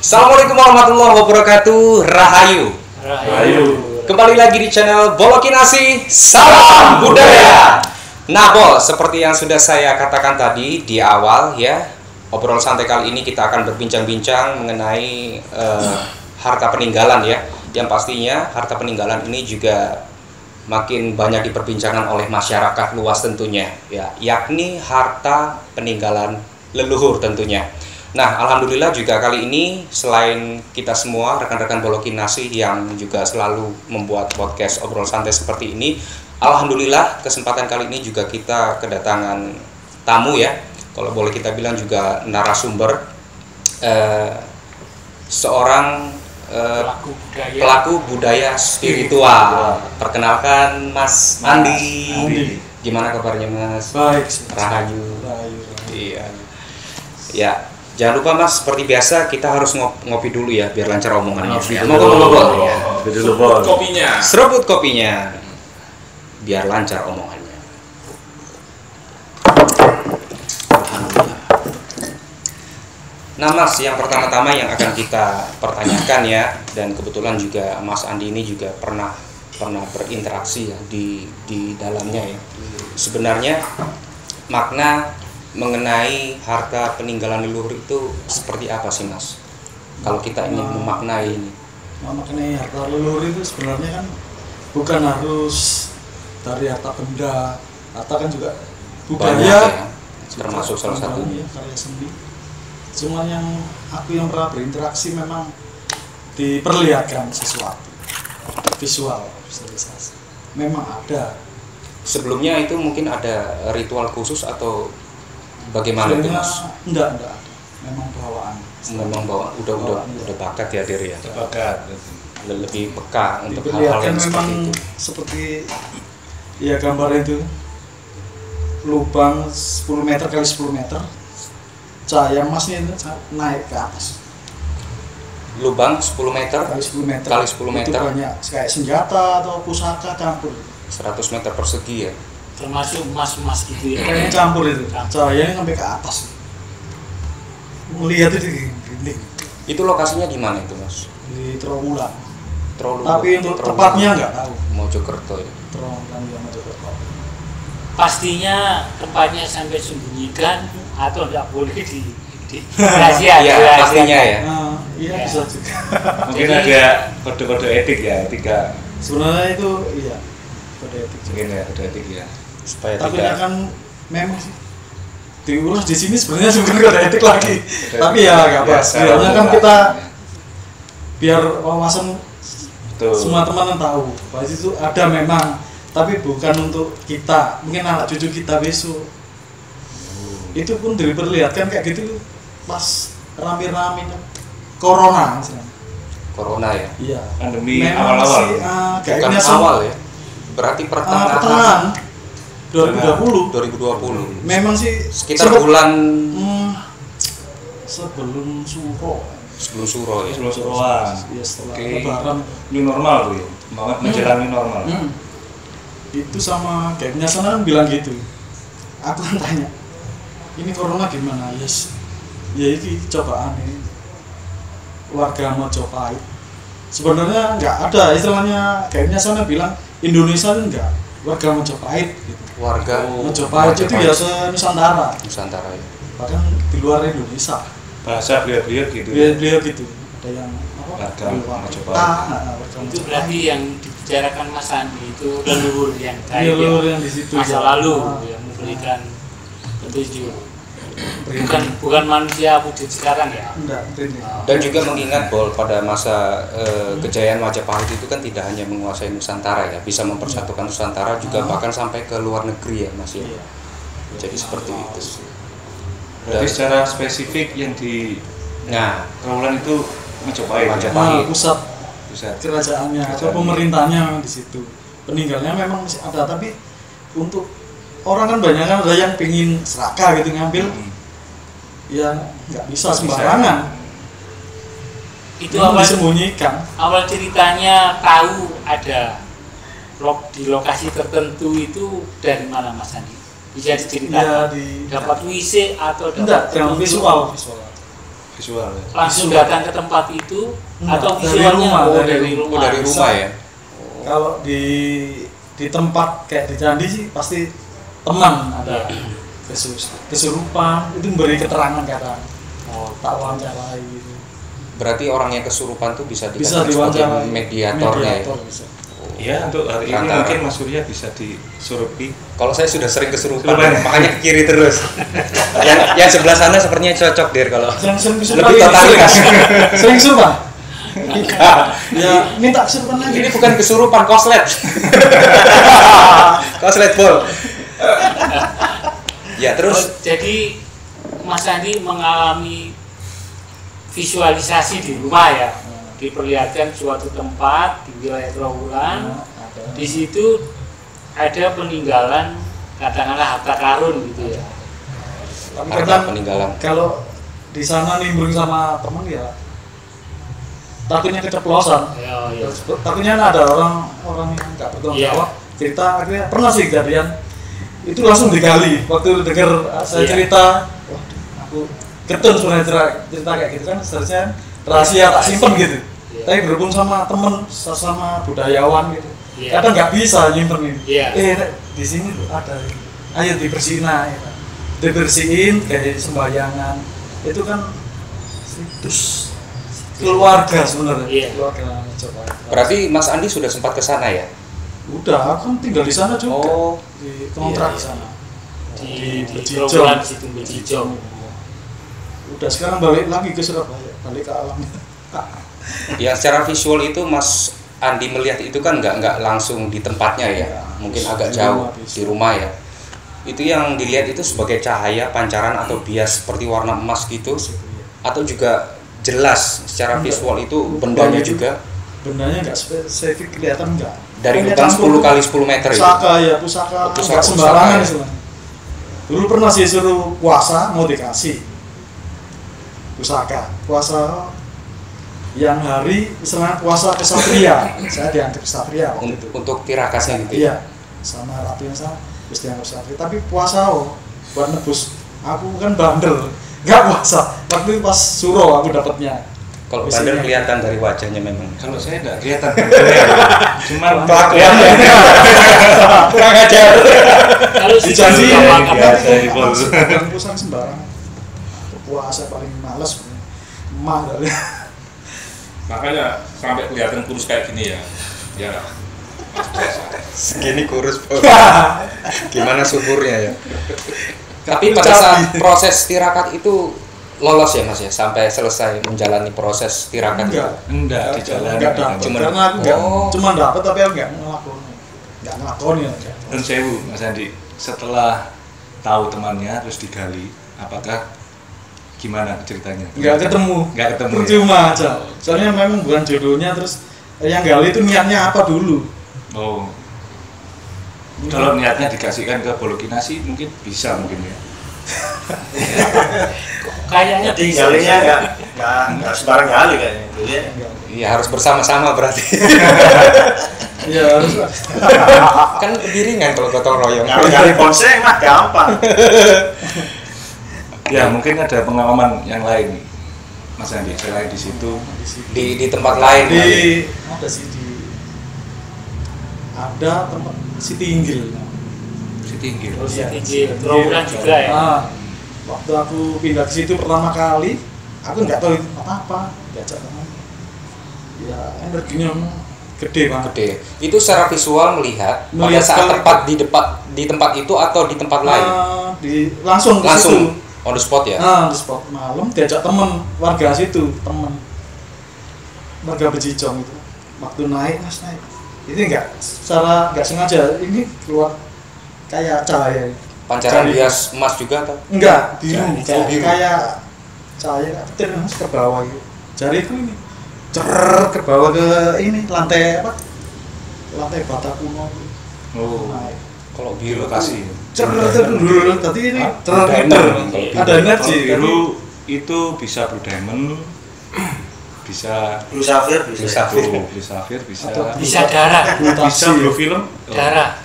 Assalamualaikum warahmatullahi wabarakatuh. Rahayu. Rahayu. Kembali lagi di channel Bolokinasi. Salam budaya. Nah, Bol, seperti yang sudah saya katakan tadi di awal ya, obrol santai kali ini kita akan berbincang-bincang mengenai harta peninggalan ya. Yang pastinya harta peninggalan ini juga makin banyak diperbincangkan oleh masyarakat luas tentunya ya, yakni harta peninggalan leluhur tentunya. Nah, alhamdulillah juga kali ini selain kita semua rekan-rekan Bolokinasi yang juga selalu membuat podcast obrol santai seperti ini, alhamdulillah kesempatan kali ini juga kita kedatangan tamu ya, kalau boleh kita bilang juga narasumber, seorang pelaku budaya spiritual. Perkenalkan Mas Andi. Gimana kabarnya Mas? Baik. Rahayu. Iya. Ya. Jangan lupa Mas, seperti biasa kita harus ngopi dulu ya biar lancar omongannya. Monggo. Kopinya. Seruput kopinya. Biar lancar omongannya. Alhamdulillah. Nah Mas, yang pertama-tama yang akan kita pertanyakan ya, dan kebetulan juga Mas Andi ini juga pernah berinteraksi ya di dalamnya ya. Sebenarnya makna mengenai harta peninggalan leluhur itu seperti apa sih Mas? Kalau kita ingin memaknai ini. Memaknai harta leluhur itu sebenarnya kan bukan harus dari harta benda, harta kan juga budaya, ya, termasuk salah satu. Ya, karya seni. Cuma yang yang pernah berinteraksi memang diperlihatkan sesuatu visual, visualisasi. Memang ada. Sebelumnya itu mungkin ada ritual khusus atau bagaimana itu Mas? Enggak ada. Memang bawaan. Memang udah bakat ya Dir ya. Bakat. Lebih peka untuk hal-hal yang seperti itu. Seperti ya gambar itu lubang 10 meter kali 10 meter, cahaya emasnya itu naik ke atas. Lubang 10 meter kali 10 meter kali 10 meter itu banyak kayak senjata atau pusaka campur 100 meter persegi ya, termasuk emas gitu ya. kayaknya campur itu, cahayanya sampai ke atas. Melihat itu gini. Itu lokasinya di mana itu Mas? Di Trawulan. Tapi untuk tepatnya nggak tahu. Mojokerto ya. Trawulan ya Mojokerto. Pastinya tempatnya sampai sembunyikan atau nggak boleh di rahasia. Ya pastinya ya. Iya ya. bisa juga. Mungkin ada kode-kode etik ya, etika. Sebenarnya itu iya kode etik. Mungkin ya kode etik ya. Supaya Tapi tidak kan memang sih diurus di sini sebenarnya bukan kode etik lagi. Tapi ya nggak apa. Sebenarnya kan kita biar wawasan semua teman tahu bahwa itu ada memang, tapi bukan untuk kita, mungkin anak cucu kita besok. Itu pun diperlihatkan kayak gitu pas rame-rame corona misalnya. Corona ya. Iya. Pandemi memang awal-awal. sih, Bukan awal ya. Berarti pertengahan 2020. Memang sih sekitar bulan sebelum Suro. Sebelum Suro ya. Sebelum Suroan. Ya setelah Oke. Lebaran. New normal tuh ya. Menjalani normal. Itu sama kayaknya sana kan bilang gitu. Aku kan tanya, ini corona gimana? Yes. Ya ini cobaan ini. Warga Mojopahit. Sebenarnya nggak ada istilahnya, kayaknya sana bilang Indonesia itu enggak. Warga Mojopahit gitu. Warga Mojopahit itu biasa Nusantara. Nusantara ya. Bahkan di luar Indonesia. Bahasa beliau-beliau gitu. Beliau gitu. Ada yang Warga Mojopahit. Itu berarti yang dibicarakan Mas Andi itu leluhur yang leluhur yang di situ masa lalu yang memberikan petunjuk. Bukan manusia wujud sekarang ya. Enggak, ini. Dan juga mengingat bahwa pada masa kejayaan Majapahit itu kan tidak hanya menguasai Nusantara ya, bisa mempersatukan Nusantara juga bahkan sampai ke luar negeri ya Mas ya. Jadi seperti itu. Berarti secara spesifik yang di Trawulan itu Majapahit. Pusat kerajaannya atau pemerintahnya di situ. Peninggalnya memang masih ada, tapi untuk orang kan banyak kan ada yang pingin serakah gitu ngambil, ya nggak bisa sembarangan. Itu awal disembunyikan. Awal ceritanya tahu ada di lokasi tertentu itu dari mana Mas Andi? Bisa diceritakan? Ya, dapat WC atau dapat visual? visual ya. langsung datang ke tempat itu atau Dari visualnya rumah, dari rumah? Oh, dari rumah ya. Kalau di tempat kayak di candi sih pasti teman ada kesurupan itu memberi keterangan kadang. Tak wawancarai gitu. Berarti orang yang kesurupan tuh bisa Bisa dikatakan sebagai diwawancarai. mediatornya ya. Mediator bisa. Iya, untuk hari ini Antara- mungkin Mas Surya bisa disurupi. Kalau saya sudah sering kesurupan, Kesurupan. makanya ke kiri terus. yang sebelah sana sepertinya cocok dir kalau Yang sering kesurupan lebih ini totalitas. sering kesurupan? Enggak. Ya minta kesurupan lagi. Ini bukan kesurupan, koslet. Koslet full. Ya terus Jadi Mas Andi mengalami visualisasi di rumah ya, diperlihatkan suatu tempat di wilayah Trawulan. Di situ ada peninggalan katakanlah harta karun gitu ya. Tapi harta kadang peninggalan. kalau di sana nimbrung sama temen ya takutnya keceplosan. Ya. Takutnya ada orang yang nggak bertanggung Iya. jawab cerita akhirnya pernah sih kejadian itu langsung digali waktu dengar saya Iya. cerita. Waduh, aku ketun sebenarnya cerita kayak gitu kan seharusnya rahasia tak simpen gitu. Iya. Tapi berhubung sama temen sama budayawan gitu. Iya. Kadang nggak bisa nyimpen ini. Iya. Di sini tuh ada. Ayo dibersihin lah. Ya. Dibersihin kayak sembayangan. Itu kan situs keluarga sebenarnya. Iya. Keluarga coba. berarti Mas Andi sudah sempat ke sana ya? Udah, aku kan tinggal di sana juga. Oh, Di kontrak iya, di sana. Di Bejijong. Trawulan situ Bejijong. Udah sekarang balik lagi ke Surabaya, balik ke alam. ya secara visual itu Mas Andi melihat itu kan nggak langsung di tempatnya ya, mungkin agak Di jauh rumah bisa. di rumah ya. Itu yang dilihat itu sebagai cahaya pancaran atau bias seperti warna emas gitu, atau juga jelas secara Enggak. visual itu bendanya Itu juga Bendanya nggak spesifik kelihatan enggak. dari Pokoknya lubang campur 10 kali 10 meter itu. Pusaka ya, pusaka, Pusaka, nggak sembarangan pusaka ya. istilahnya. Dulu pernah sih suruh puasa mau dikasih pusaka, puasa yang hari istilahnya puasa kesatria. Saya dianggap kesatria waktu itu. Untuk tirakasnya gitu. Iya, sama ratunya sama terus dianggap kesatria. Tapi puasa buat nebus. Aku kan bandel, nggak puasa. Waktu itu pas suruh aku dapatnya. Kalau Isinya. bandel kelihatan dari wajahnya memang. Kalau saya nggak kelihatan bentuknya, cuman Kelakuannya. Kurang ajar. Kalau situ Dijanji sama ya, apa? biasa di pos. Bukan puasa sembarangan. Puasa paling males, mah dari. Makanya sampai kelihatan kurus kayak gini ya. Ya. Segini kurus. Bro. Gimana suburnya ya? Tapi pada saat proses tirakat itu lolos ya Mas ya, sampai selesai menjalani proses tirakat itu. Enggak di jalan. Enggak dapat. Cuman- Karena aku enggak, Oh. cuma dapat tapi aku enggak ngelakoni. Enggak ngelakoni aja. Dan sewu Mas Andi, setelah tahu temannya terus digali, apakah gimana ceritanya? Enggak ketemu. Enggak ketemu. Ya? Percuma aja. Soalnya memang bukan jodohnya terus yang gali itu niatnya apa dulu. Oh. Kalau niatnya dikasihkan ke Bolokinasi mungkin bisa mungkin ya. Kayaknya Jadi bisa. galinya nggak sembarang gali kayaknya. Jadi Iya harus bersama-sama berarti. Iya, harus lah. Kan lebih ringan kalau gotong royong. kalau gali bonsai mah gampang. Ya mungkin ada pengalaman yang lain Mas Andi selain di situ. Di tempat lain. Di ada sih ada tempat si Tinggil. Si tinggi. Terus ya, Tinggil, Trawulan juga ya? Waktu aku pindah ke situ pertama kali, aku nggak tahu itu apa, diajak teman. Ya energinya gede banget. Gede. Itu secara visual melihat pada Melihat saat kalau- tepat di tempat itu atau di tempat lain. Langsung ke Langsung situ. on the spot ya. Di spot malam diajak teman warga situ, teman warga Bejijong itu. Waktu naik mas naik, ini secara nggak sengaja ini keluar kayak cahaya. Pancaran Cari- bias emas juga atau? Enggak, biru, Cahaya. kayak, kayak cahaya petir mas ke bawah gitu. Jariku ini cer ke bawah ke ini lantai apa? Lantai bata kuno. Oh. Naik. Kalau Di biru lokasi. Cer dulu, tadi ini Ah, cer ada cer. energi. Ada energi. Kalau biru itu bisa Blue Diamond, bisa Blue Sapphire Blue bisa. Sapphire. Blue Sapphire, bisa Atau Bisa darah, bisa Blue Film. Oh, darah.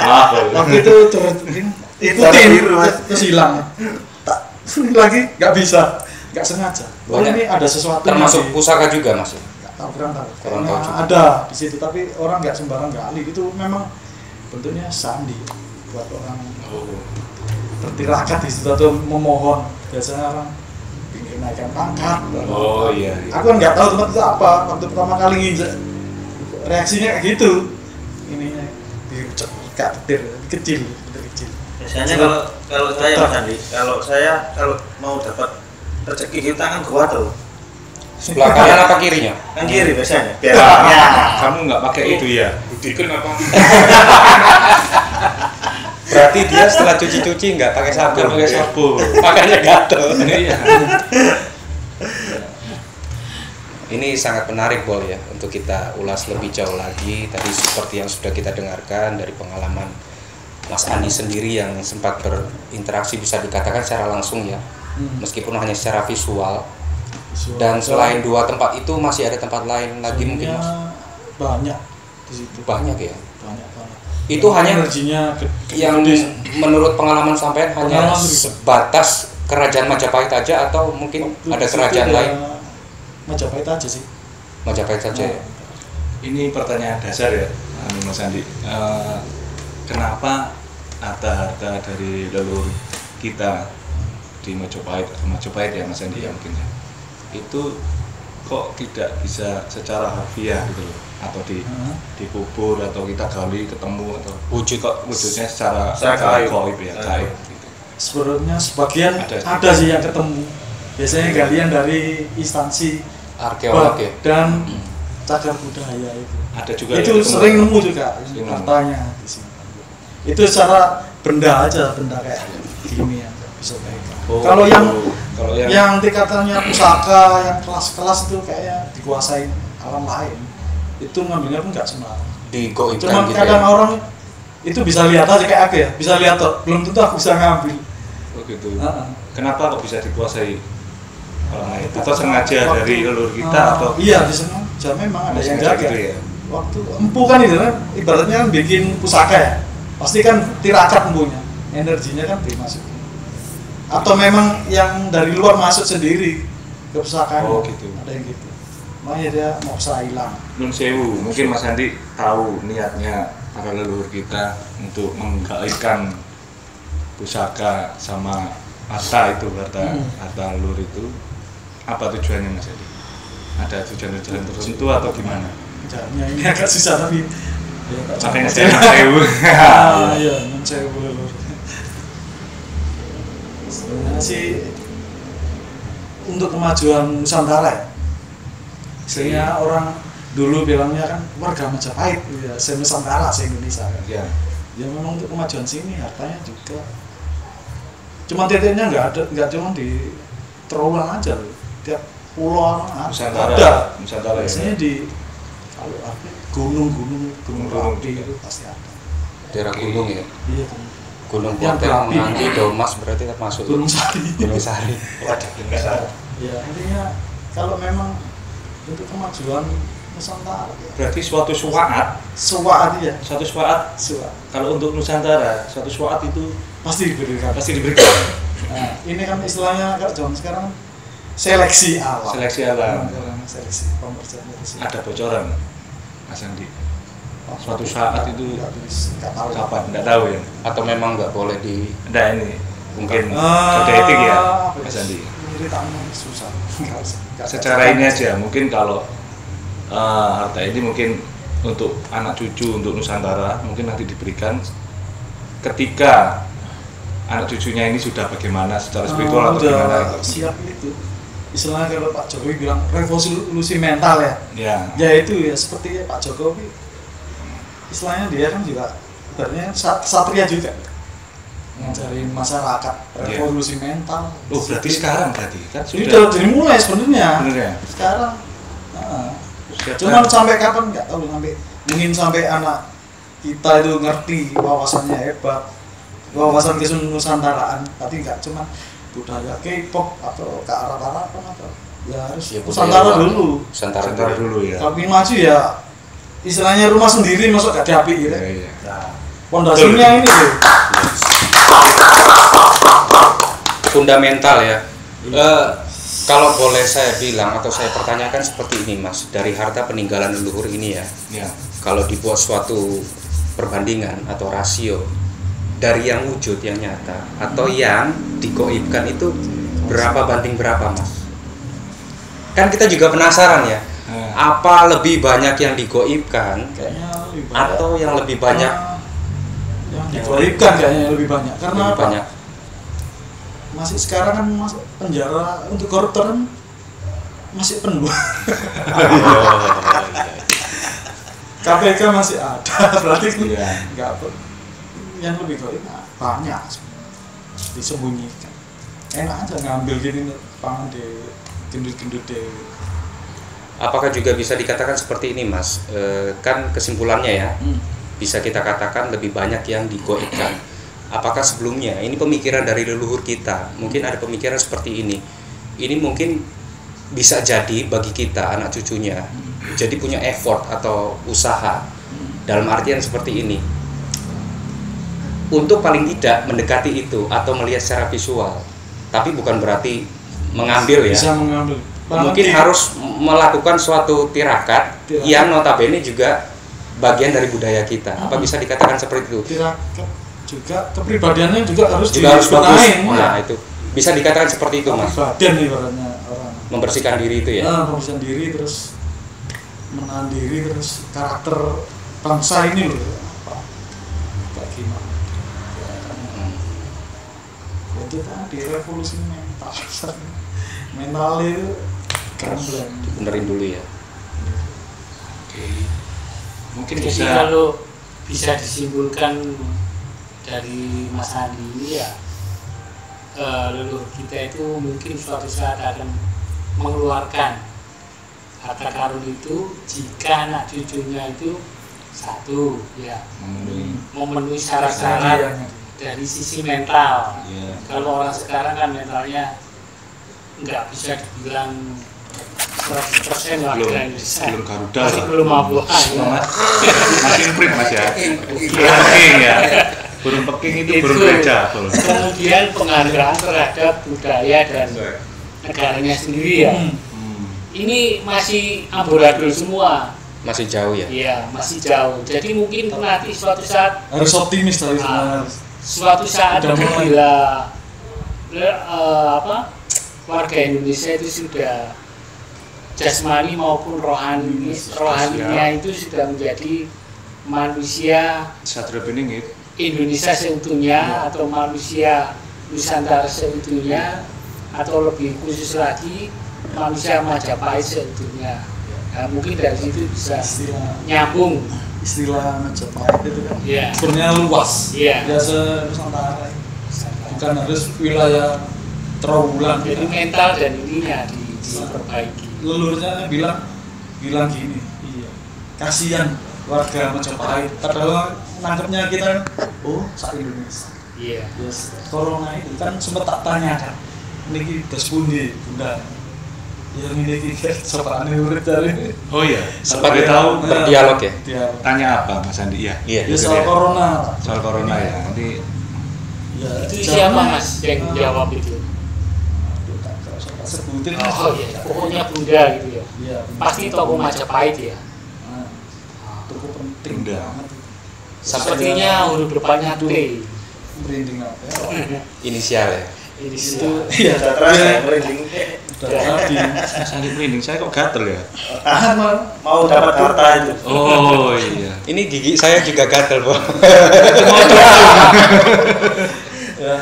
maaf. Waktu itu ikutin biru, Mas. terus hilang. Tak lagi nggak bisa. nggak sengaja. Banyak. Ini ada sesuatu. Termasuk pusaka juga Mas. Nggak tahu, kurang tahu. Kurang tahu juga. Ada di situ, tapi orang nggak sembarang gali. Itu memang bentuknya sandi buat orang bertirakat di situ atau memohon. Biasanya orang ingin naikkan pangkat. Oh iya. Aku kan nggak tahu tempat itu apa. Waktu pertama kali nginjek, reaksinya kayak gitu. Ininya diucap kayak petir kecil. Biasanya kalau saya Mas Andi, kalau mau dapat rezeki kita kan gua tuh. Sebelah kanan apa kirinya? Kan kiri biasanya. Biar Ya, kamu nggak pakai itu ya? Budikan apa? Berarti dia setelah cuci-cuci nggak pakai sabun. Nggak pakai sabun. Makanya gatel. Iya. Ini sangat menarik Bol ya untuk kita ulas lebih jauh lagi. Tadi seperti yang sudah kita dengarkan dari pengalaman Mas Andi sendiri yang sempat berinteraksi bisa dikatakan secara langsung ya, meskipun hanya secara visual. Dan selain dua tempat itu masih ada tempat lain lagi mungkin Mas? Banyak di situ. Banyak ya. Banyak. Itu hanya energinya yang menurut pengalaman sampean hanya sebatas kerajaan Majapahit aja atau mungkin ada kerajaan lain? Majapahit aja sih. Majapahit saja ya. Ini pertanyaan dasar ya, Mas Andi. Kenapa harta-harta dari leluhur kita di Majapahit ya Mas Andi ya mungkin ya, itu kok tidak bisa secara harfiah gitu loh, atau dikubur atau kita gali ketemu atau wujudnya secara gaib ya, gaib gitu. Sebenarnya sebagian ada sih yang ketemu. Biasanya galian dari instansi arkeolog ya dan cagar budaya itu. Ada juga itu sering nemu juga hartanya di sini. Itu secara benda aja, benda kayak gini yang bisa pegang. Kalau yang tingkatannya pusaka, yang kelas-kelas itu kayaknya dikuasain orang lain. Itu ngambilnya pun nggak sembarang. digoibkan Cuma gitu kadang ya. orang itu bisa lihat aja kayak aku ya, bisa lihat tuh, belum tentu aku bisa ngambil. Oh gitu. Kenapa kok bisa dikuasai orang lain? Atau sengaja dari leluhur kita atau? Iya, di sana memang ada yang jaga. Gitu ya? Waktu empu kan itu kan ibaratnya kan bikin pusaka ya, pasti kan tirakat empunya, energinya kan dimasukin. Atau memang yang dari luar masuk sendiri ke pusaka. Oh gitu. Ada yang gitu. Makanya dia mau hilang. Nun sewu, mungkin Mas Andi tahu niatnya para leluhur kita untuk menggaibkan pusaka sama harta itu, harta leluhur itu. Apa tujuannya Mas Andi? Ada tujuan-tujuan tertentu atau gimana? Caranya ini agak susah tapi ya, makanya saya Nun sewu. Iya, Nun sewu leluhur. Sebenarnya sih untuk kemajuan Nusantara ya. Sehingga orang dulu bilangnya kan warga Majapahit, ya, se-Nusantara, se-Indonesia kan. Ya. Ya memang untuk kemajuan sini hartanya juga. Cuma titiknya nggak cuma di Trowulan aja loh. Tiap pulau Nusantara, ada. Nusantara Biasanya ya. di kalau gunung Merapi itu pasti ada. Daerah gunung ya. Iya, Gunung yang Potel, berapi. Nanti Domas berarti termasuk Gunung Sari. Gunung Sari. Waduh, besar. Ya intinya kalau memang untuk kemajuan Nusantara ya. Berarti suatu swaat, Suat ya. suat kalau untuk Nusantara, suatu swaat itu Pasti diberikan. pasti diberikan Nah, ini kan istilahnya kalau zaman sekarang seleksi alam. seleksi alam. Seleksi pembersihan dari sini. Ada bocoran Mas Andi? Suatu saat itu nggak tahu kapan? Nggak tahu ya. Atau memang nggak boleh di Ada ini mungkin kode etik ya Mas Andi. Ceritanya susah. Nggak Secara ini aja mungkin kalau harta ini mungkin untuk anak cucu, untuk Nusantara mungkin nanti diberikan ketika anak cucunya ini sudah bagaimana secara spiritual atau gimana udah siap itu. Istilahnya kalau Pak Jokowi bilang revolusi mental ya. ya. Ya itu ya seperti Pak Jokowi. Istilahnya dia kan juga ibaratnya satria juga. Ngajarin masyarakat revolusi mental. Oh berarti sekarang berarti kan Ini sudah dari mulai sebenarnya. bener ya? Sekarang. Sudah Cuman sampai kapan nggak tahu, sampai anak kita itu ngerti wawasannya hebat, wawasan kenusantaraan, tapi nggak cuma budaya K-pop atau ke Arab-Araban atau ya harus Ya, Nusantara budaya dulu. Nusantara dulu ya. Tapi maju ya istilahnya rumah sendiri masuk gak diapi gitu. Iya. Nah, pondasinya ini loh. fundamental ya. Kalau boleh saya bilang atau saya pertanyakan seperti ini Mas, dari harta peninggalan leluhur ini ya, Ya. kalau dibuat suatu perbandingan atau rasio dari yang wujud yang nyata atau yang digoibkan itu berapa banding berapa Mas? Kan kita juga penasaran ya, apa lebih banyak yang digoibkan Kayaknya lebih banyak. atau yang lebih banyak Yang digoibkan kayaknya lebih banyak. Karena lebih apa? banyak? Masih sekarang kan masuk penjara untuk koruptor kan masih penuh. KPK masih ada, berarti Iya. nggak yang lebih goib banyak disembunyikan. Enak aja ngambil gini pangan di gendut-gendut deh. Apakah juga bisa dikatakan seperti ini Mas? Kan kesimpulannya ya, bisa kita katakan lebih banyak yang digoibkan. Apakah sebelumnya ini pemikiran dari leluhur kita, mungkin ada pemikiran seperti ini mungkin bisa jadi bagi kita anak cucunya jadi punya effort atau usaha dalam artian seperti ini untuk paling tidak mendekati itu atau melihat secara visual, tapi bukan berarti mengambil ya, Bisa mengambil. mungkin harus melakukan suatu tirakat yang notabene juga bagian dari budaya kita. Apa bisa dikatakan seperti itu? Tirakat juga kepribadiannya juga harus Juga harus bagus. dibenahin. Nah, itu bisa dikatakan seperti itu Mas. Badan ibaratnya orang. Membersihkan diri itu ya. Membersihkan diri terus menahan diri terus karakter bangsa ini loh. Apa? Kayak gimana? Itu tadi revolusi mental. Mental itu keren. Benerin dulu ya. Mungkin Jadi bisa kalau bisa disimpulkan dari Mas Andi ini ya, leluhur kita itu mungkin suatu saat akan mengeluarkan harta karun itu jika anak cucunya itu satu ya memenuhi syarat-syarat dari sisi mental. ya, Kalau orang sekarang kan mentalnya nggak bisa dibilang 100% warga Indonesia, belum Garuda masih lah. belum mabuan ya. Masih print Mas ya. Peking ya. Burung peking itu burung gajah. Kemudian penghargaan terhadap budaya dan negaranya sendiri ya. Ini masih amburadul semua. Masih jauh ya. Iya, masih jauh. Jadi mungkin nanti suatu saat Harus optimis tadi suatu saat Udah mulai. bila warga Indonesia itu sudah jasmani maupun rohaninya itu sudah menjadi manusia Satria Beningit. Indonesia seutuhnya atau manusia Nusantara seutuhnya atau lebih khusus lagi manusia Majapahit seutuhnya. Nah, mungkin dari situ bisa nyambung. istilah Majapahit itu kan Iya. sebenarnya luas. Iya. Biasa Nusantara. Bukan harus wilayah Trawulan. Jadi mental dan ininya diperbaiki. Leluhurnya bilang gini, iya, kasihan warga Majapahit. Padahal nangkepnya kita, oh, se-Indonesia. Iya. Yes. Corona itu kan sempat tak tanyakan, ini das pundi bunda, yang ini sopan urip dari. Oh iya. Sempat Boleh tahu berdialog ya. Dia, tanya apa Mas Andi? Iya. Iya. ya soal corona. Soal corona ya. Nanti Ya, Itu siapa Mas yang jawab itu? Sebutin. Oh iya, pokoknya Bunda gitu ya. Iya. Pasti tokoh Majapahit ya. Nah, itu penting Bunda. banget. Sepertinya huruf depannya T. Merinding apa ya? Inisial ya. Ini Itu itu iya Terus saya merinding. udah tadi. Sangat merinding. Saya kok gatel ya? Mau dapat harta itu. Oh iya. Ini gigi saya juga gatel, Bu. Ya,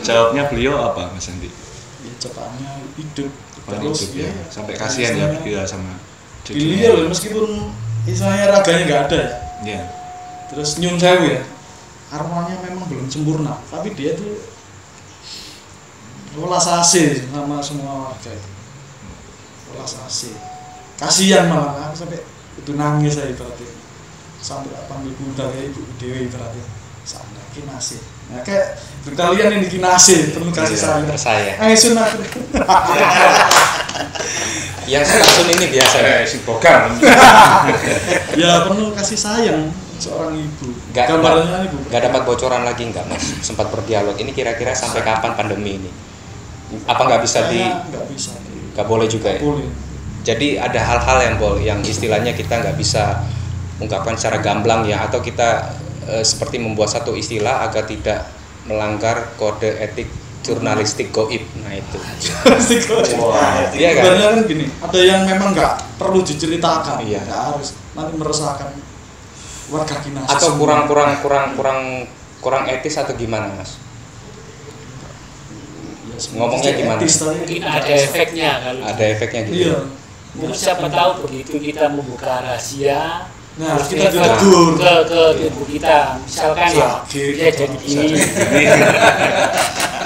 Jawabnya beliau apa Mas Andi? ya cepatnya hidup Paling terus hidup ya. Sampai kasihan ya beliau sama Billy loh, meskipun istilahnya raganya nggak ada ya. Iya. Terus nyun sewu ya, arwahnya memang belum sempurna, tapi dia tuh welas asih sama semua warga itu. Welas asih. Kasihan malah aku sampai itu nangis saya berarti. Sampai panggil bunda kayak ibu dewi berarti. Sampai kinasih. Nah kayak kalian ini kinasih, penuh kasih sayang. Tersayang. Ayo sunat. Yang langsung ini biasa ya. Si Bogan. Ya penuh kasih sayang seorang ibu. Nggak Gambarannya ibu. Nggak dapat bocoran lagi nggak Mas? Sempat berdialog. Ini kira-kira sampai kapan pandemi ini? Apa nggak bisa nggak bisa. nggak boleh juga ya? Boleh. Jadi ada hal-hal yang istilahnya kita nggak bisa ungkapkan secara gamblang ya, atau kita seperti membuat satu istilah agar tidak melanggar kode etik jurnalistik goib. Nah itu. Iya kan? Sebenarnya kan gini, ada yang memang nggak perlu diceritakan, Iya. nggak harus nanti meresahkan warga Kinasi. Atau kurang etis atau gimana Mas? Ngomongnya gimana? Mungkin ada efeknya kalau Ada efeknya gitu. Iya. mungkin siapa tahu begitu kita membuka rahasia, Nah, terus kita efek ditegur. ke tubuh kita, misalkan ya Sakit. dia jadi gini,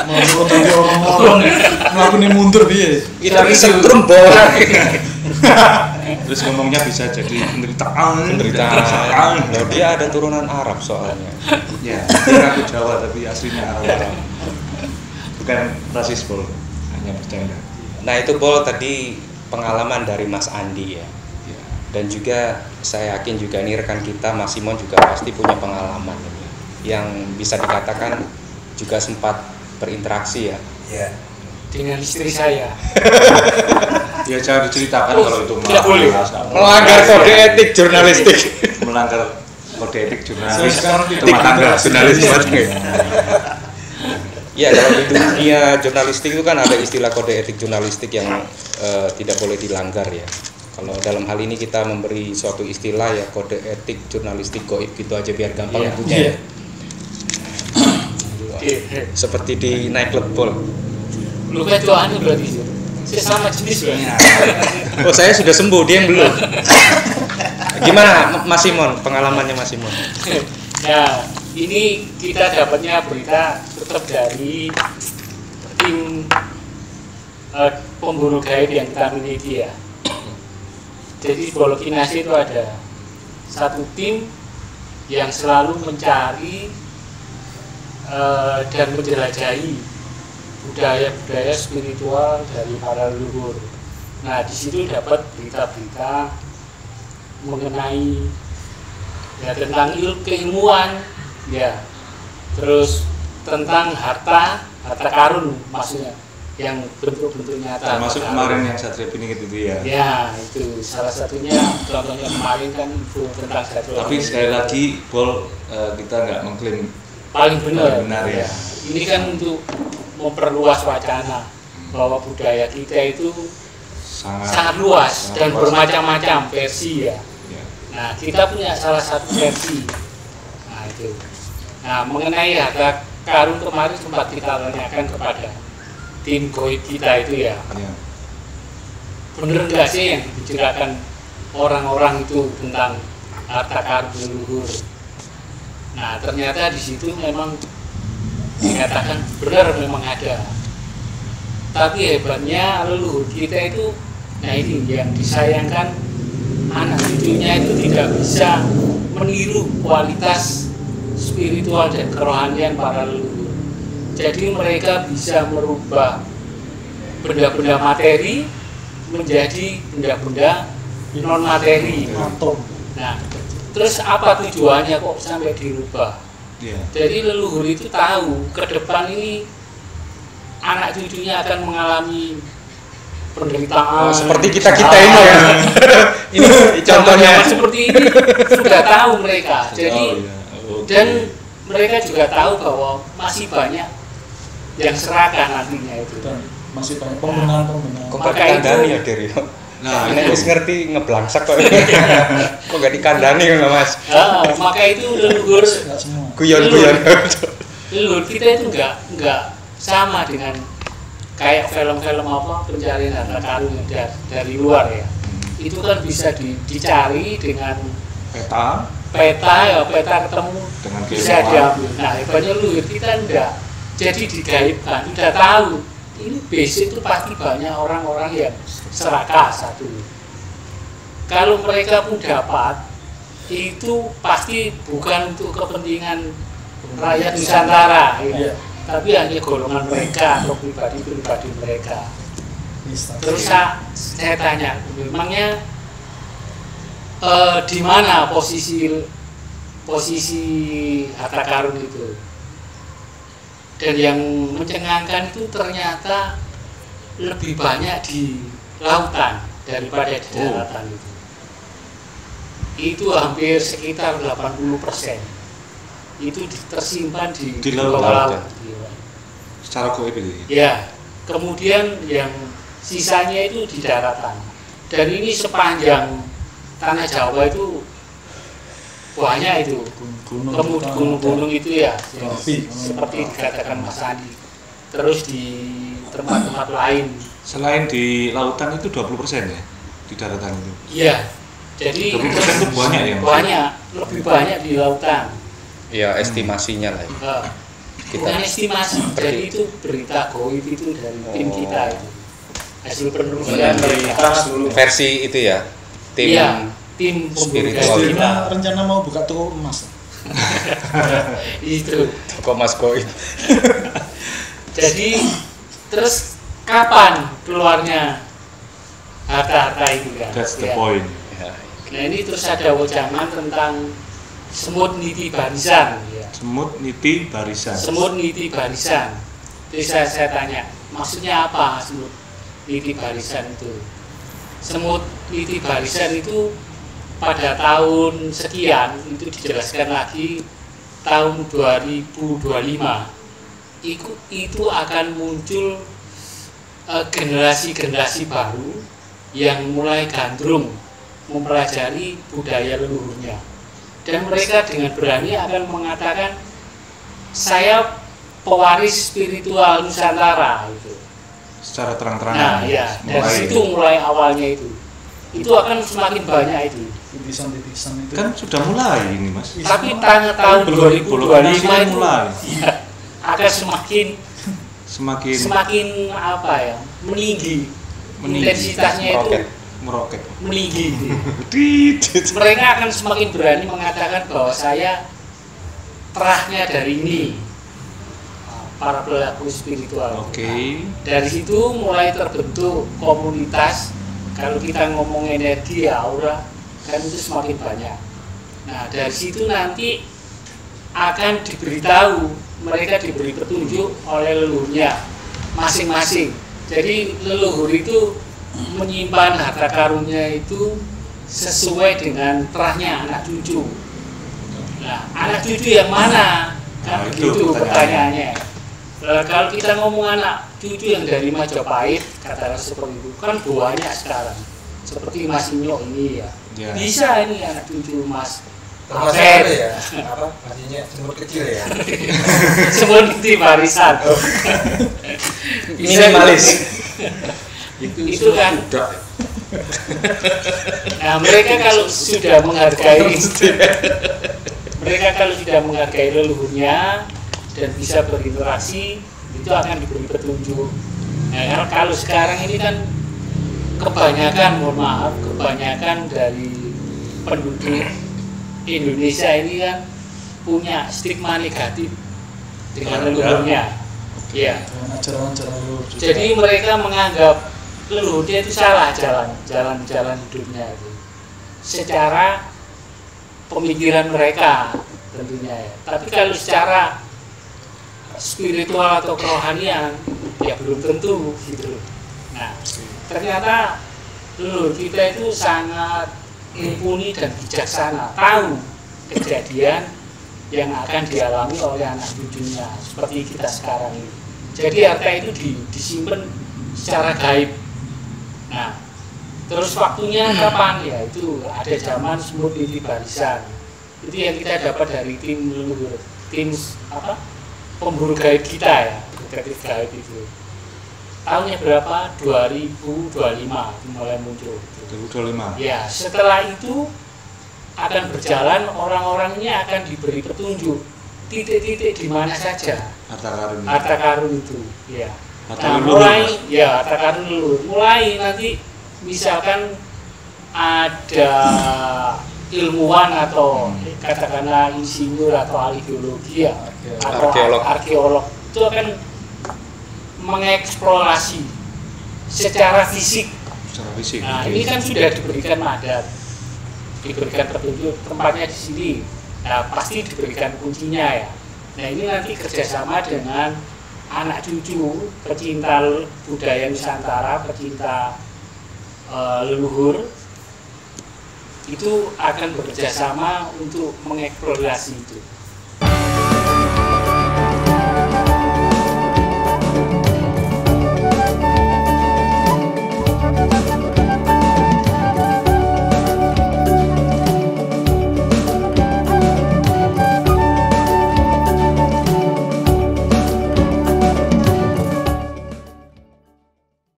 Mau tadi orang-orang ngelakuin mundur dia. Itu setrum bola. Terus ngomongnya bisa jadi penderitaan. Loh, dia ada turunan Arab soalnya. Ya, dia aku Jawa tapi aslinya Arab. Bukan rasis, Bol. Hanya bercanda. Nah itu Bol tadi pengalaman dari Mas Andi ya. Ya. Dan juga saya yakin juga ini rekan kita Mas Simon juga pasti punya pengalaman ini, yang bisa dikatakan juga sempat berinteraksi ya. Iya. dengan istri saya. Ya jangan diceritakan kalau itu tidak boleh. Melanggar kode etik jurnalistik. Melanggar kode etik Saya jurnalis sekarang tidak rumah tangga. Jurnalis rumah tangga. Ya kalau di dunia jurnalistik itu kan ada istilah kode etik jurnalistik yang tidak boleh dilanggar ya. Kalau dalam hal ini kita memberi suatu istilah ya kode etik jurnalistik goib gitu aja biar gampang Iya. nyebutnya ya. Seperti di nightclub Bol. Lu kan itu anu berarti sesama jenis ya. Oh saya sudah sembuh, dia yang belum. Gimana Mas Simon, pengalamannya Mas Simon? Nah, ini kita dapatnya berita tetap dari tim pembunuh gaib yang kita miliki ya. Jadi Bolokinasi itu ada satu tim yang selalu mencari dan menjelajahi budaya-budaya spiritual dari para leluhur. Nah, di situ dapat berita-berita mengenai ya tentang keilmuan ya, terus tentang harta karun maksudnya yang bentuk-bentuk nyata. Termasuk kemarin yang Satria Piningit itu ya. Ya, itu salah satunya contohnya kemarin kan info tentang Satria. Tapi sekali lagi Bol, kita nggak mengklaim paling benar. ya. Ini kan untuk memperluas wacana bahwa budaya kita itu sangat luas dan bermacam-macam versi ya. Ya. Nah, kita punya salah satu versi. Nah, itu. Nah, mengenai harta karun kemarin sempat kita tanyakan kepada tim goib kita itu ya. Ya. Bener nggak sih yang dibicarakan orang-orang itu tentang harta karun leluhur? Nah, ternyata di situ memang dikatakan benar memang ada. Tapi hebatnya leluhur kita itu, nah ini yang disayangkan, anak cucunya itu tidak bisa meniru kualitas spiritual dan kerohanian para leluhur. Jadi mereka bisa merubah benda-benda materi menjadi benda-benda non materi. Nah, terus apa tujuannya kok sampai dirubah? Ya. Jadi leluhur itu tahu ke depan ini anak cucunya akan mengalami penderitaan. Seperti kita ini ya. Ini contohnya seperti ini sudah tahu mereka. Jadi dan mereka juga tahu bahwa masih banyak yang serakah nantinya itu. Masih banyak pembenahan. Kok gak dikandani ya Diri? Nah, ini harus ngerti ngeblangsak kok. Kok gak dikandani kan Mas? Maka itu leluhur Guyon-guyon. Leluhur kita itu enggak sama dengan kayak film-film apa pencarian harta karun dari luar ya. Itu kan bisa dicari dengan peta ketemu dengan bisa diambil. Nah, hebatnya leluhur kita enggak. Jadi digaibkan, udah tahu ini basic itu pasti banyak orang-orang yang serakah satu. Kalau mereka pun dapat, itu pasti bukan untuk kepentingan rakyat Nusantara, ya. Tapi hanya golongan mereka atau pribadi-pribadi mereka. Terus saya tanya, memangnya di mana posisi harta karun itu? Dan yang mencengangkan itu ternyata lebih banyak di lautan daripada di daratan itu. Itu hampir sekitar 80% itu tersimpan di bawah laut. Secara goib itu. Ya, kemudian yang sisanya itu di daratan. Dan ini sepanjang tanah Jawa itu banyak itu gunung-gunung itu ya, seperti dikatakan Mas Andi. Terus di tempat-tempat lain. Selain di lautan itu 20% ya di daratan itu. Iya. Jadi 20% itu banyak ya. Banyak, lebih banyak di lautan. Ya estimasinya lah. Bukan estimasi, jadi itu berita goib itu dari tim kita itu. Hasil penelusuran mereka. Versi itu ya. Tim Iya, tim spiritual. Kita rencana mau buka toko emas. Itu. Toko Mas Goib. Jadi terus kapan keluarnya harta-harta itu kan? That's the Ya. point. Nah ini terus ada wejangan tentang semut niti barisan. Ya. Semut niti barisan. Semut niti barisan. Terus saya tanya, maksudnya apa semut niti barisan itu? Semut niti barisan itu pada tahun sekian itu dijelaskan lagi tahun 2025 itu akan muncul generasi-generasi baru yang mulai gandrung mempelajari budaya leluhurnya, dan mereka dengan berani akan mengatakan saya pewaris spiritual Nusantara itu. Secara terang-terangan. Nah ya, dari situ mulai awalnya itu akan semakin banyak itu. Titisan-titisan itu Kan sudah mulai ini Mas. Tapi tahun 2025 itu mulai. ya, akan semakin apa ya, meninggi. Intensitasnya itu meroket. meninggi. Mereka akan semakin berani mengatakan bahwa saya terahnya dari ini, para pelaku spiritual. Oke. Dari situ mulai terbentuk komunitas. Kalau kita ngomong energi aura kan itu semakin banyak. Nah dari situ nanti akan diberitahu, mereka diberi petunjuk oleh leluhurnya masing-masing. Jadi leluhur itu menyimpan harta karunnya itu sesuai dengan terahnya anak cucu. Nah anak cucu yang mana? Kan begitu pertanyaannya. Kalau kita ngomong anak cucu yang dari Majapahit, katakan seperti itu, kan banyak sekarang. Seperti Mas Inyo ini ya. Bisa ini anak cucu Mas termasuk ada ya, apa maksudnya semut kecil ya. Semut di barisan. Minimalis. Itu kan. Nah mereka kalau sudah menghargai leluhurnya dan bisa berinteraksi, itu akan diberi petunjuk. Nah, kalau sekarang ini kan kebanyakan dari penduduk Indonesia ini kan punya stigma negatif dengan leluhurnya. Ya. ajaran-ajaran leluhur juga. Jadi mereka menganggap leluhurnya itu salah jalan hidupnya itu. Secara pemikiran mereka tentunya ya. Tapi kalau secara spiritual atau kerohanian ya belum tentu gitu. Nah, ternyata leluhur kita itu sangat mumpuni dan bijaksana, tahu kejadian yang akan dialami oleh anak cucunya seperti kita sekarang ini. Jadi harta itu disimpan secara gaib. Nah, terus waktunya kapan ya? Itu ada zaman semut niti barisan. Itu yang kita dapat dari tim leluhur, tim apa? Pemburu gaib kita ya, detektif gaib itu. Tahunnya berapa? 2025 mulai muncul. 2025. Ya, setelah itu akan berjalan, orang-orangnya akan diberi petunjuk titik-titik di mana saja harta karun itu. Ya. Nah, harta karun leluhur. Mulai nanti misalkan ada ilmuwan atau katakanlah insinyur atau ahli geologi ya, atau arkeolog itu akan mengeksplorasi secara fisik. Nah, ini kan sudah diberikan mandat, diberikan petunjuk tempatnya di sini. Nah, pasti diberikan kuncinya ya. Nah, ini nanti kerjasama dengan anak cucu pecinta budaya Nusantara, pecinta leluhur itu akan bekerja sama untuk mengeksplorasi itu.